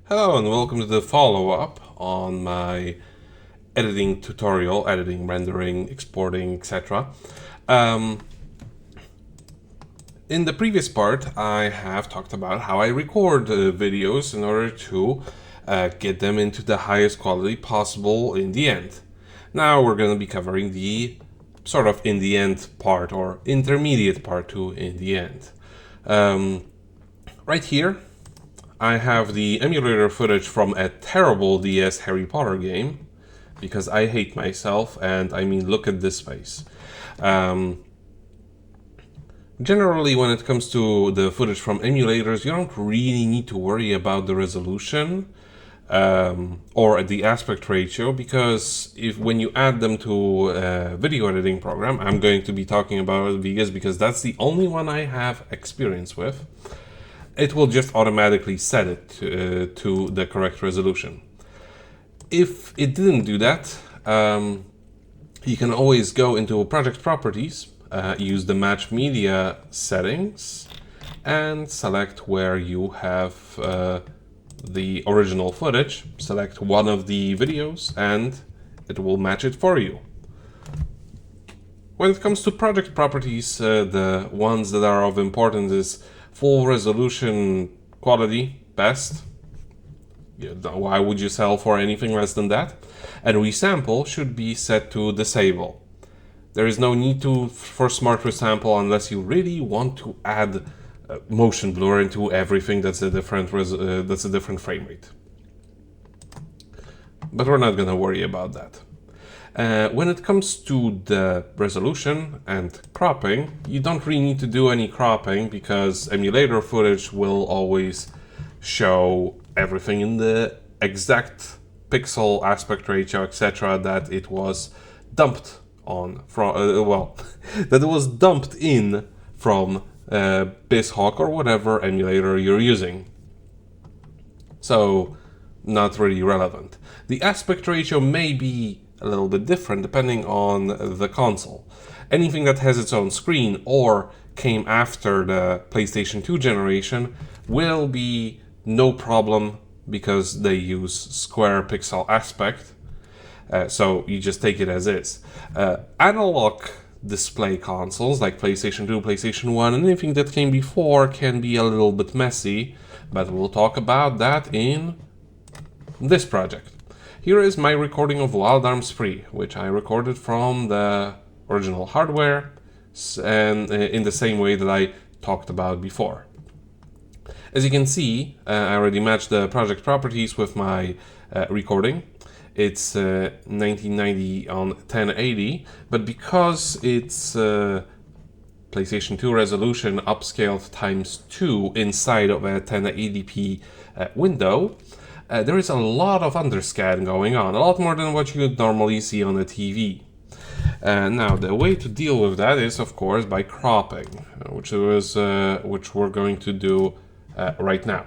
Hello and welcome to the follow-up on my editing tutorial, editing, rendering, exporting, etc. In the previous part, I have talked about how I record videos in order to get them into the highest quality possible in the end. Now we're going to be covering the sort of in the end part, or intermediate part to in the end. Right here, I have the emulator footage from a terrible DS Harry Potter game, because I hate myself, and I mean, look at this face. Generally, when it comes to the footage from emulators, you don't really need to worry about the resolution or the aspect ratio, because when you add them to a video editing program, I'm going to be talking about Vegas because that's the only one I have experience with. It will just automatically set it to the correct resolution. If it didn't do that, you can always go into project properties, use the match media settings, and select where you have the original footage. Select one of the videos and it will match it for you. When it comes to project properties, the ones that are of importance is full resolution quality, best. Why would you sell for anything less than that? And resample should be set to disable. There is no need for smart resample unless you really want to add motion blur into everything that's a different frame rate. But we're not gonna worry about that. When it comes to the resolution and cropping, you don't really need to do any cropping because emulator footage will always show everything in the exact pixel aspect ratio, etc. that it was dumped on from that it was dumped in from BizHawk or whatever emulator you're using. So not really relevant. The aspect ratio may be a little bit different depending on the console. Anything that has its own screen or came after the PlayStation 2 generation will be no problem because they use square pixel aspect. So you just take it as is. Analog display consoles like PlayStation 2, PlayStation 1, and anything that came before can be a little bit messy, but we'll talk about that in this project. Here is my recording of Wild Arms 3, which I recorded from the original hardware and in the same way that I talked about before. As you can see, I already matched the project properties with my recording. It's 1990 on 1080, but because it's PlayStation 2 resolution upscaled ×2 inside of a 1080p window, there is a lot of underscan going on, a lot more than what you would normally see on a TV. Now, the way to deal with that is, of course, by cropping, which we're going to do right now.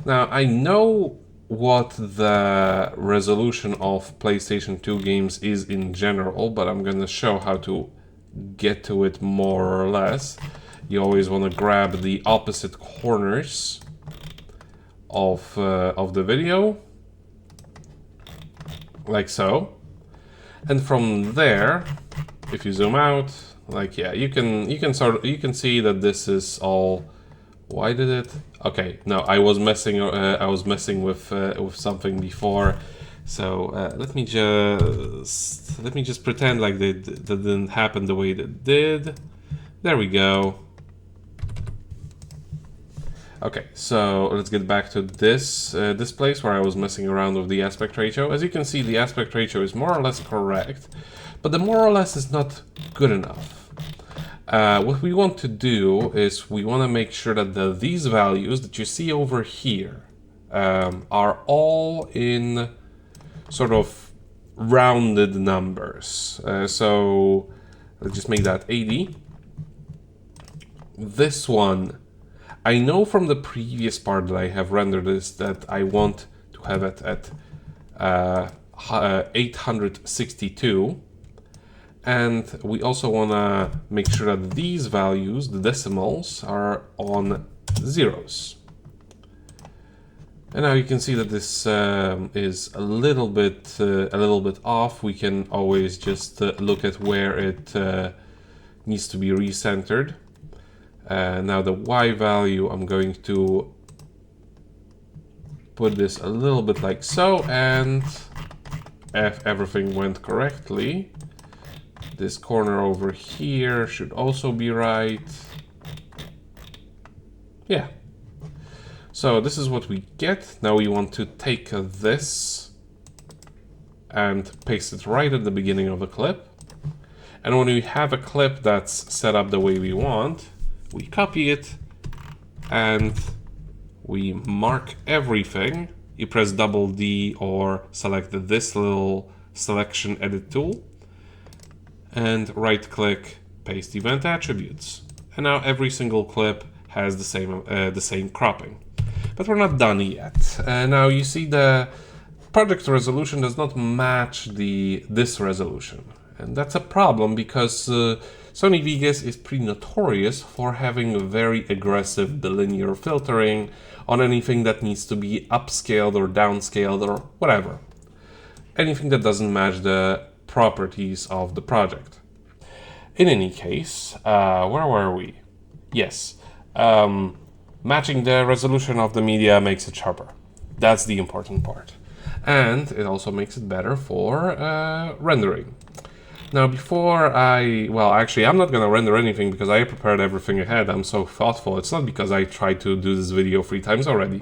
Now, I know what the resolution of PlayStation 2 games is in general, but I'm going to show how to get to it more or less. You always want to grab the opposite corners of the video, like so, and from there, if you zoom out, like you can see that this is all. Why did it? Okay, no, I was messing with something before, so let me just pretend like that didn't happen the way that did. There we go. Okay, so let's get back to this place where I was messing around with the aspect ratio. As you can see, the aspect ratio is more or less correct, but the more or less is not good enough. What we want to do is we want to make sure that these values that you see over here are all in sort of rounded numbers. So let's just make that 80. This one, I know from the previous part that I have rendered this that I want to have it at 862. And we also want to make sure that these values, the decimals, are on zeros. And now you can see that this is a little bit off. We can always just look at where it needs to be recentered. Now the Y value, I'm going to put this a little bit like so, and if everything went correctly, this corner over here should also be right. Yeah. So this is what we get. Now we want to take this and paste it right at the beginning of the clip. And when we have a clip that's set up the way we want, we copy it and we mark everything. You press double D or select this little selection edit tool and right click, paste event attributes. And now every single clip has the same cropping. But we're not done yet. Now you see the project resolution does not match this resolution. And that's a problem because Sony Vegas is pretty notorious for having very aggressive bilinear filtering on anything that needs to be upscaled or downscaled or whatever. Anything that doesn't match the properties of the project. In any case, where were we? Yes. Matching the resolution of the media makes it sharper. That's the important part. And it also makes it better for rendering. Now actually I'm not gonna render anything because I prepared everything ahead. I'm so thoughtful. It's not because I tried to do this video 3 times already.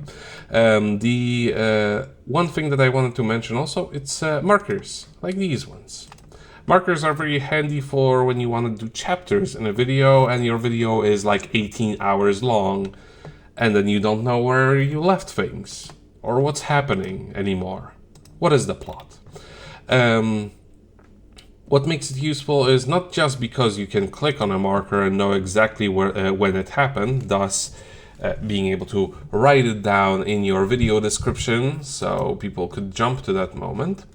The one thing that I wanted to mention also, it's markers, like these ones. Markers are very handy for when you want to do chapters in a video and your video is like 18 hours long and then you don't know where you left things or what's happening anymore. What is the plot? What makes it useful is not just because you can click on a marker and know exactly where when it happened, thus being able to write it down in your video description so people could jump to that moment,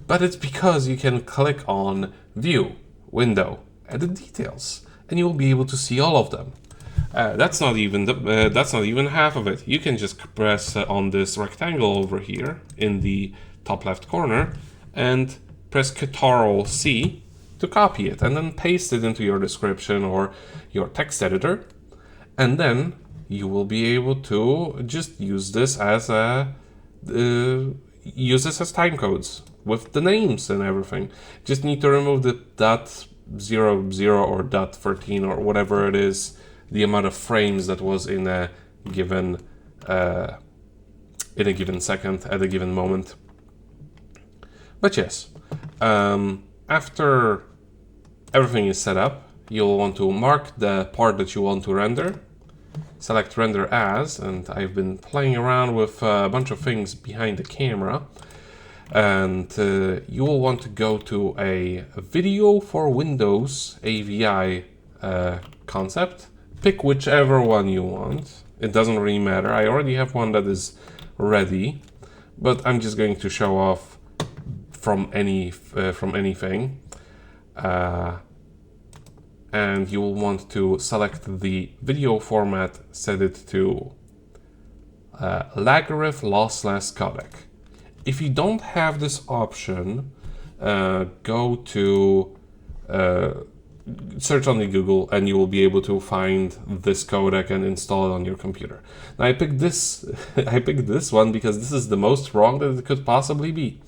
but it's because you can click on View, Window, Edit Details, and you will be able to see all of them. That's not even half of it. You can just press on this rectangle over here in the top left corner and press Ctrl C to copy it and then paste it into your description or your text editor, and then you will be able to just use this as time codes with the names and everything. Just need to remove the .00 or .13 or whatever it is, the amount of frames that was in a given second at a given moment. But yes, after everything is set up, you'll want to mark the part that you want to render, select render as, and I've been playing around with a bunch of things behind the camera, and you will want to go to a video for Windows AVI concept. Pick whichever one you want. It doesn't really matter. I already have one that is ready, but I'm just going to show off from anything. And you will want to select the video format, set it to Lagerif lossless codec. If you don't have this option, go to search on the Google and you will be able to find this codec and install it on your computer. Now I picked this one because this is the most wrong that it could possibly be.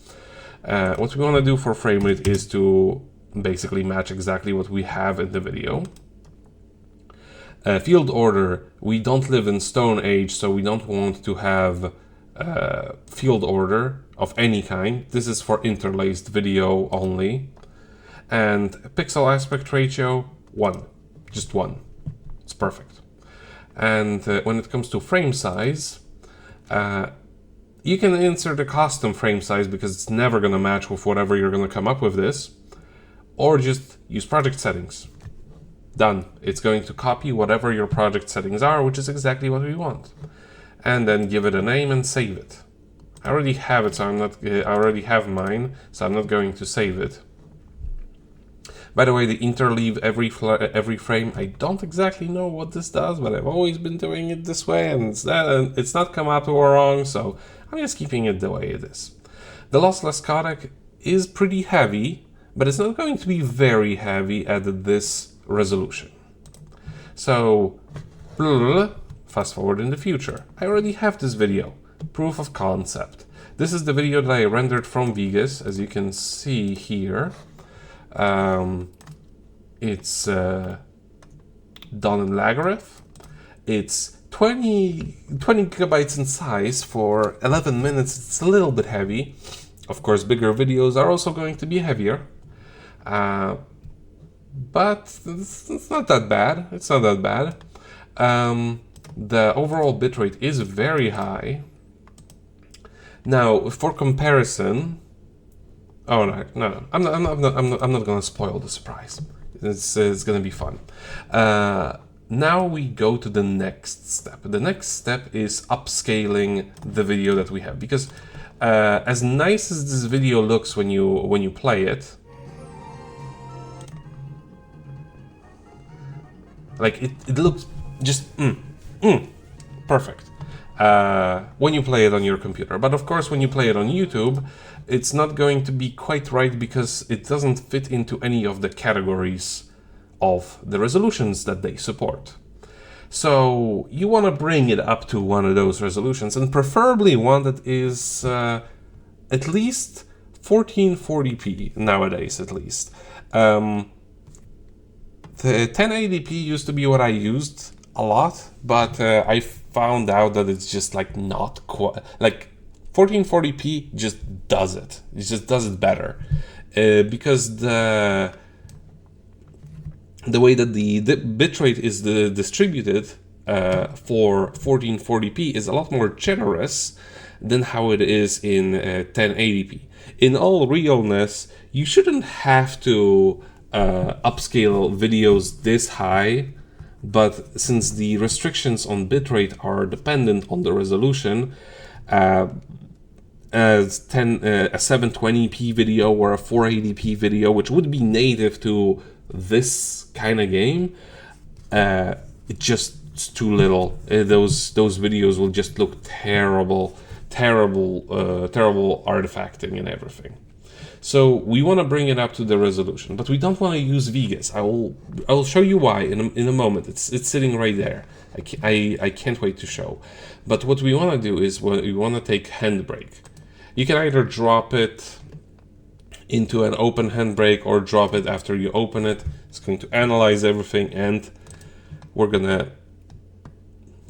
What we want to do for frame rate is to basically match exactly what we have in the video. Field order, we don't live in Stone Age, so we don't want to have field order of any kind. This is for interlaced video only. And pixel aspect ratio, 1. Just 1. It's perfect. And when it comes to frame size, you can insert a custom frame size because it's never going to match with whatever you're going to come up with this. Or just use project settings. Done. It's going to copy whatever your project settings are, which is exactly what we want. And then give it a name and save it. I already have it, so I already have mine, so I'm not going to save it. By the way, the interleave every frame, I don't exactly know what this does, but I've always been doing it this way, and it's not come out wrong, so I'm just keeping it the way it is. The lossless codec is pretty heavy, but it's not going to be very heavy at this resolution. So, fast forward in the future. I already have this video, proof of concept. This is the video that I rendered from Vegas, as you can see here. It's done in Lagareth. It's 20 gigabytes in size for 11 minutes. It's a little bit heavy. Of course, bigger videos are also going to be heavier. But it's not that bad. It's not that bad. The overall bitrate is very high. Now, for comparison, oh no, I'm not gonna spoil the surprise. It's gonna be fun. Now we go to the next step. The next step is upscaling the video that we have, because as nice as this video looks when you play it, like it looks just perfect when you play it on your computer. But of course, when you play it on YouTube, it's not going to be quite right because it doesn't fit into any of the categories of the resolutions that they support. So you want to bring it up to one of those resolutions, and preferably one that is at least 1440p nowadays, at least. The 1080p used to be what I used a lot, but I found out that it's just like not quite, like 1440p just does it. It just does it better, because the way that the bitrate is distributed for 1440p is a lot more generous than how it is in 1080p. In all realness, you shouldn't have to upscale videos this high, but since the restrictions on bitrate are dependent on the resolution, as a 720p video or a 480p video, which would be native to this kind of game, it's too little. Those videos will just look terrible artifacting and everything. So we want to bring it up to the resolution, but we don't want to use Vegas. I will show you why in a moment. It's sitting right there. I can't wait to show. But what we want to do is we want to take Handbrake. You can either drop it into an open Handbrake or drop it after you open it. It's going to analyze everything, and we're gonna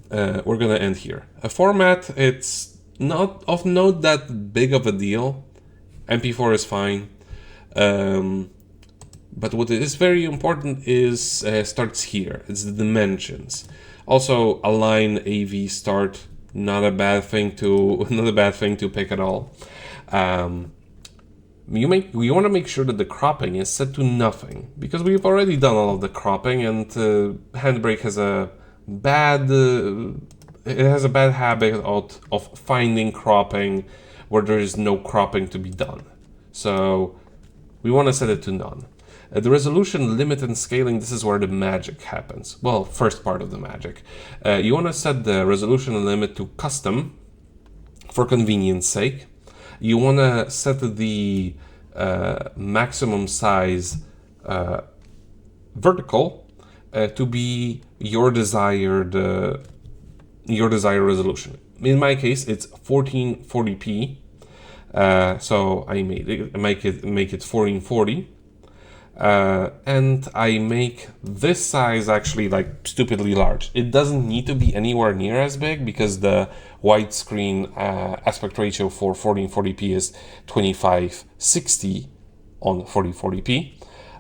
end here. A format, it's not that big of a deal. MP4 is fine, but what is very important is starts here. It's the dimensions. Also, align AV start, not a bad thing to pick at all. We want to make sure that the cropping is set to nothing, because we've already done all of the cropping, and Handbrake has a bad habit of finding cropping where there is no cropping to be done. So we want to set it to none. The resolution limit and scaling, this is where the magic happens. Well, first part of the magic. You want to set the resolution limit to custom for convenience sake. You want to set the maximum size vertical to be your desired resolution. In my case, it's 1440p, so I make it 1440, and I make this size actually like stupidly large. It doesn't need to be anywhere near as big because the widescreen aspect ratio for 1440p is 2560 on 1440p,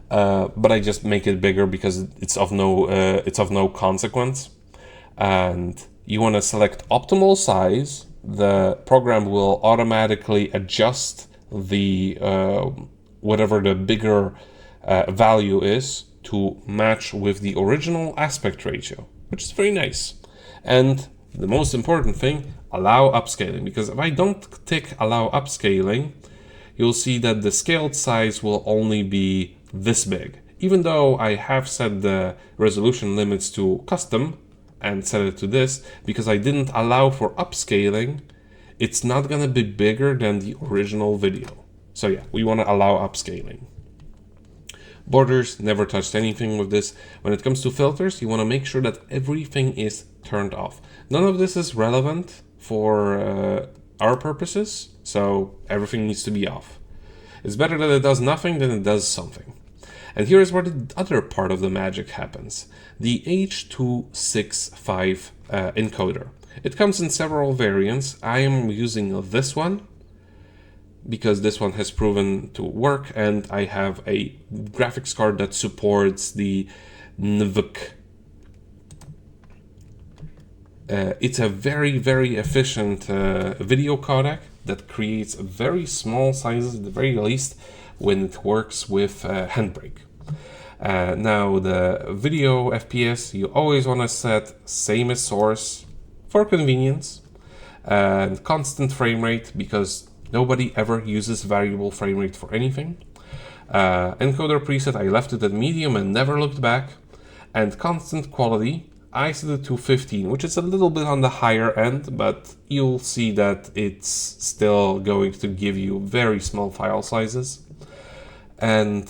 but I just make it bigger because it's of no consequence. And you want to select optimal size. The program will automatically adjust the whatever the bigger value is to match with the original aspect ratio, which is very nice. And the most important thing, allow upscaling, because if I don't tick allow upscaling, you'll see that the scaled size will only be this big, even though I have set the resolution limits to custom and set it to this, because I didn't allow for upscaling, it's not gonna be bigger than the original video. So yeah, we wanna allow upscaling. Borders, never touched anything with this. When it comes to filters, you wanna make sure that everything is turned off. None of this is relevant for our purposes, so everything needs to be off. It's better that it does nothing than it does something. And here is where the other part of the magic happens. The H.265 encoder. It comes in several variants. I am using this one because this one has proven to work, and I have a graphics card that supports the NVC. It's a very, very efficient video codec that creates very small sizes, at the very least, when it works with Handbrake. Now, the video FPS, you always want to set same as source for convenience, and constant frame rate, because nobody ever uses variable frame rate for anything. Encoder preset, I left it at medium and never looked back. And constant quality, I set it to 15, which is a little bit on the higher end, but you'll see that it's still going to give you very small file sizes. And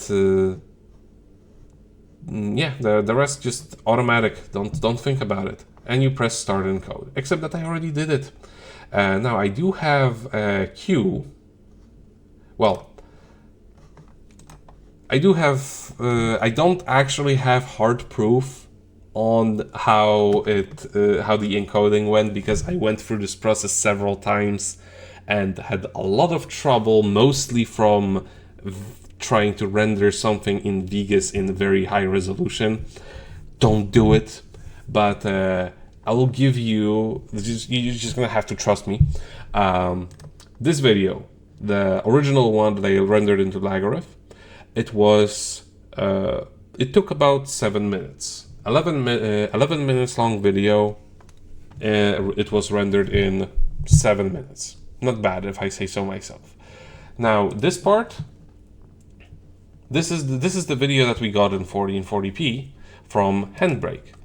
yeah, the rest just automatic. Don't think about it. And you press start encode, except that I already did it. Now I do have a queue. Well, I do have. I don't actually have hard proof on how the encoding went, because I went through this process several times and had a lot of trouble, mostly from trying to render something in Vegas in very high resolution. Don't do it, but I will give you, you're just gonna have to trust me. This video, the original one that I rendered into Lagareth, it took about 7 minutes. 11 minutes long video. It was rendered in 7 minutes. Not bad, if I say so myself. Now this part, this is the video that we got in 40 from Handbrake.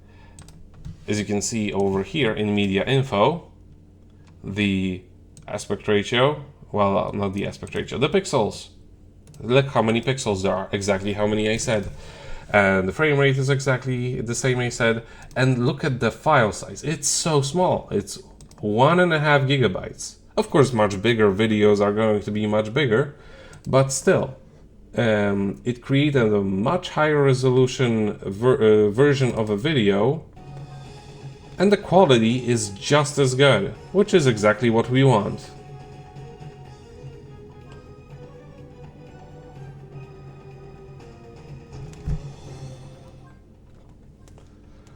As you can see over here in media info, the aspect ratio, well, not the aspect ratio, the pixels. Look how many pixels there are, exactly how many I said. And the frame rate is exactly the same I said. And look at the file size. It's so small. It's 1.5 gigabytes. Of course, much bigger videos are going to be much bigger, but still, it created a much higher resolution version of a video, and the quality is just as good, which is exactly what we want.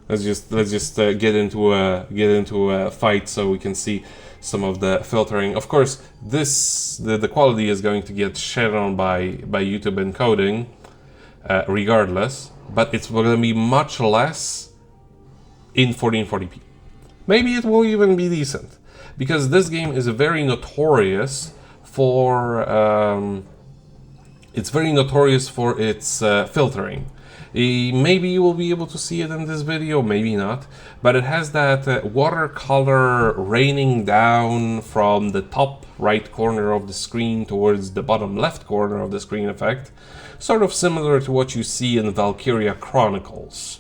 Let's just get into a fight so we can see some of the filtering. Of course, the quality is going to get shed on by YouTube encoding, regardless, but it's going to be much less in 1440p. Maybe it will even be decent, because this game is very notorious for its filtering. Maybe you will be able to see it in this video, maybe not, but it has that watercolor raining down from the top right corner of the screen towards the bottom left corner of the screen effect, sort of similar to what you see in Valkyria Chronicles.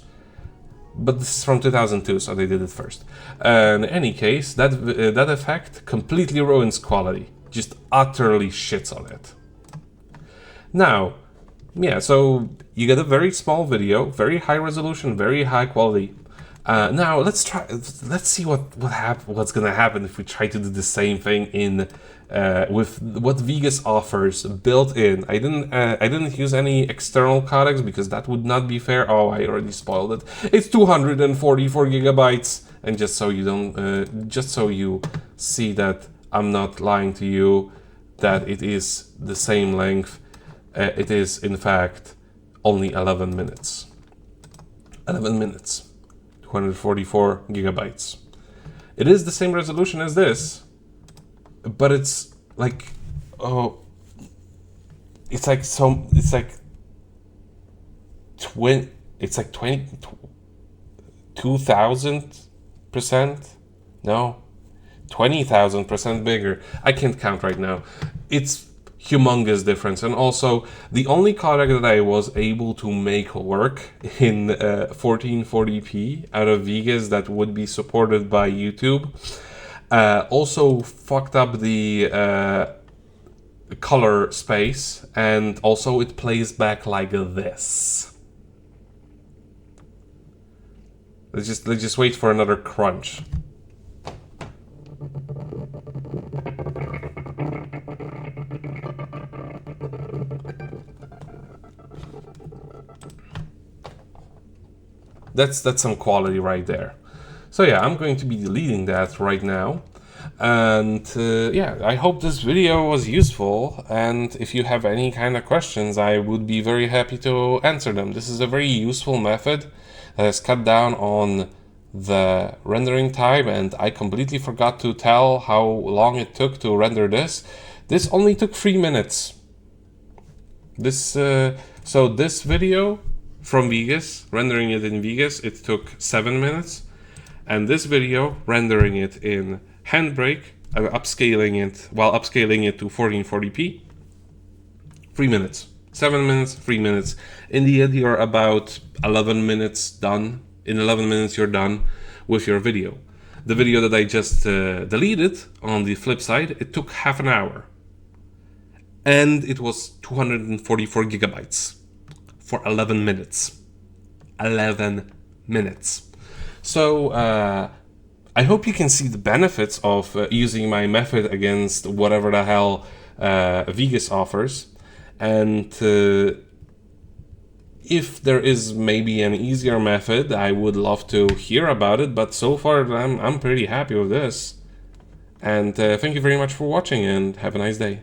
But this is from 2002, so they did it first. In any case, that effect completely ruins quality, just utterly shits on it. Now, yeah, so you get a very small video, very high resolution, very high quality. Now let's see what's gonna happen if we try to do the same thing in with what Vegas offers built in. I didn't use any external codecs because that would not be fair. Oh, I already spoiled it. It's 244 gigabytes, and just so you see that I'm not lying to you, that it is the same length. It is, in fact, only 11 minutes. 11 minutes, 244 gigabytes. It is the same resolution as this, but it's like, it's like it's like 2,000%. No, 20,000% bigger. I can't count right now. It's humongous difference. And also, the only codec that I was able to make work in 1440p out of Vegas that would be supported by YouTube also fucked up the color space, and also it plays back like this. Let's just wait for another crunch. That's some quality right there. So yeah, I'm going to be deleting that right now. And yeah, I hope this video was useful, and if you have any kind of questions, I would be very happy to answer them. This is a very useful method that has cut down on the rendering time, and I completely forgot to tell how long it took to render this. This only took 3 minutes. So this video from Vegas, rendering it in Vegas, it took 7 minutes. And this video, rendering it in Handbrake, upscaling it to 1440p, 3 minutes. 7 minutes, 3 minutes. In the end, you're about 11 minutes done. In 11 minutes, you're done with your video. The video that I just deleted, on the flip side, it took half an hour. And it was 244 gigabytes for 11 minutes. 11 minutes. So, I hope you can see the benefits of using my method against whatever the hell Vegas offers. And if there is maybe an easier method, I would love to hear about it. But so far, I'm pretty happy with this. And thank you very much for watching, and have a nice day.